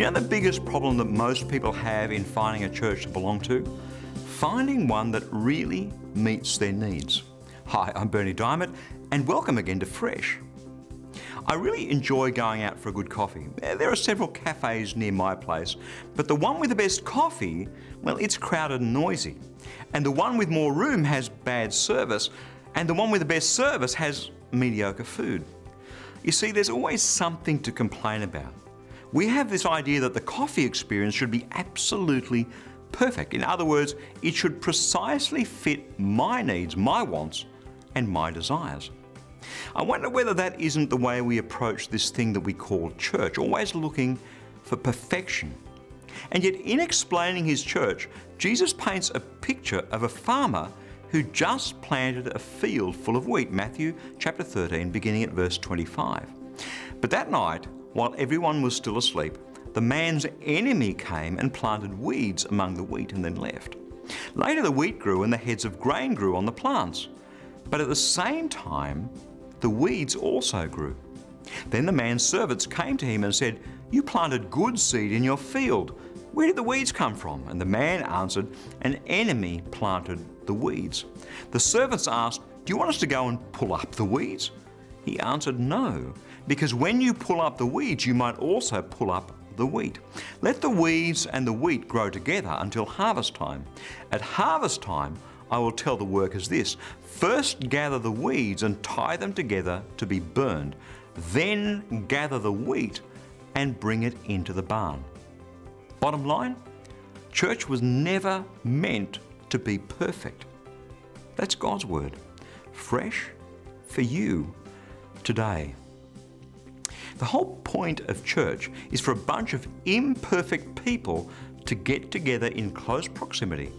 Do you know the biggest problem that most people have in finding a church to belong to? Finding one that really meets their needs. Hi, I'm Bernie Diamond, and welcome again to Fresh. I really enjoy going out for a good coffee. There are several cafes near my place, but the one with the best coffee, well, it's crowded and noisy. And the one with more room has bad service, and the one with the best service has mediocre food. You see, there's always something to complain about. We have this idea that the coffee experience should be absolutely perfect. In other words, it should precisely fit my needs, my wants, and my desires. I wonder whether that isn't the way we approach this thing that we call church, always looking for perfection. And yet, in explaining his church, Jesus paints a picture of a farmer who just planted a field full of wheat. Matthew chapter 13, beginning at verse 25. But that night, while everyone was still asleep, the man's enemy came and planted weeds among the wheat and then left. Later the wheat grew and the heads of grain grew on the plants. But at the same time, the weeds also grew. Then the man's servants came to him and said, "You planted good seed in your field. Where did the weeds come from?" And the man answered, "An enemy planted the weeds." The servants asked, "Do you want us to go and pull up the weeds?" He answered, "No, because when you pull up the weeds, you might also pull up the wheat. Let the weeds and the wheat grow together until harvest time. At harvest time, I will tell the workers this: first gather the weeds and tie them together to be burned. Then gather the wheat and bring it into the barn." Bottom line, church was never meant to be perfect. That's God's word, fresh for you today. The whole point of church is for a bunch of imperfect people to get together in close proximity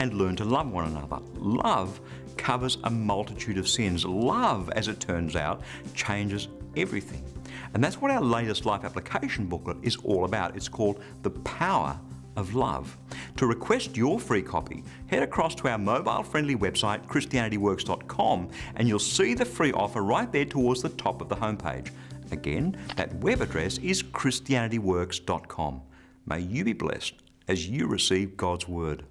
and learn to love one another. Love covers a multitude of sins. Love, as it turns out, changes everything. And that's what our latest life application booklet is all about. It's called The Power of Love. To request your free copy, head across to our mobile-friendly website, christianityworks.com, and you'll see the free offer right there towards the top of the homepage. Again, that web address is christianityworks.com. May you be blessed as you receive God's Word.